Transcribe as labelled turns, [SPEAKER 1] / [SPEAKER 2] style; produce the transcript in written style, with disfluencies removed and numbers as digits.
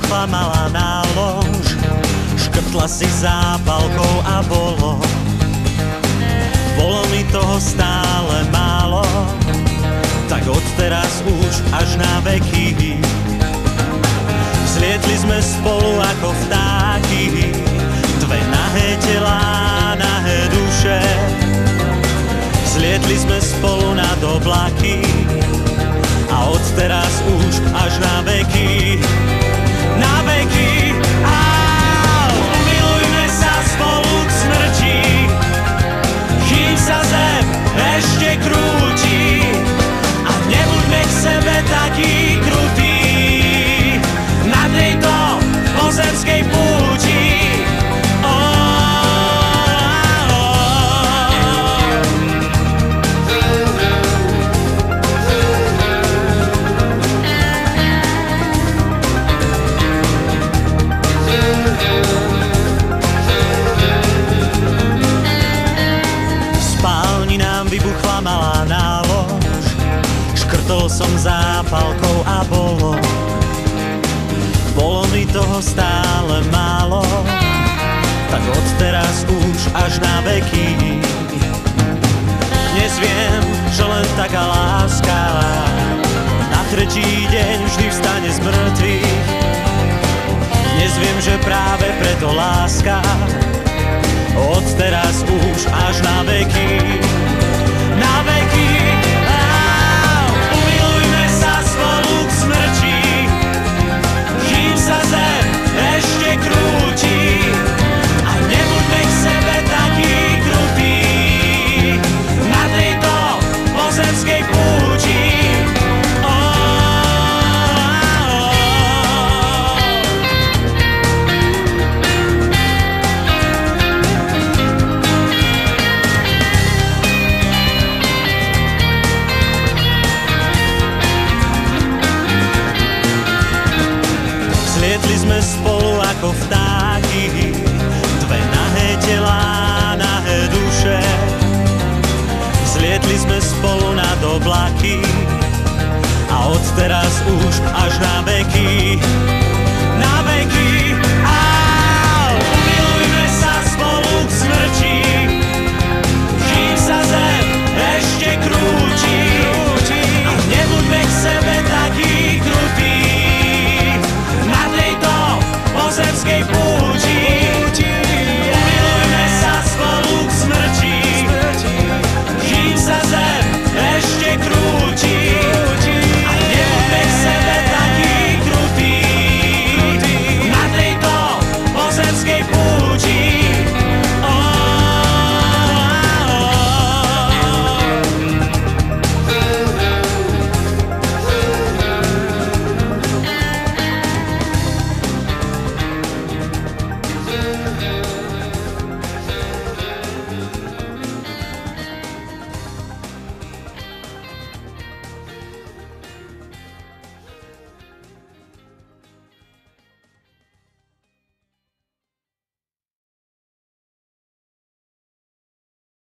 [SPEAKER 1] vybuchla malá nálož, škrtla si zápalkou a bolo mi toho stále málo, tak odteraz už až na veky. Zlietli sme spolu ako vtáky, dve nahé telá, nahé duše. Zlietli sme spolu nad oblaky a odteraz už až na veky. Na veky. Umilujme sa spolu k smrti, kým sa zem ešte krúti, a nebuďme k sebe takí krutí na tejto pozemskej púti. Vybuchla malá nálož, škrtol som zápalkou a bolo mi toho stále málo, tak odteraz už až na veky. Dnes viem, že len taká láska na tretí deň vždy vstane z mŕtvych. Dnes viem, že práve preto láska odteraz už až na veky. Na veky. Umilujme sa spolu k smrti, kým sa zem ešte krúti, a nebuďme k sebe takí krutí na tejto pozemskej púti. Zlietli sme spolu ako vtáky, dve nahé telá, nahé duše. Zlietli sme spolu nad oblaky a odteraz už až na veky.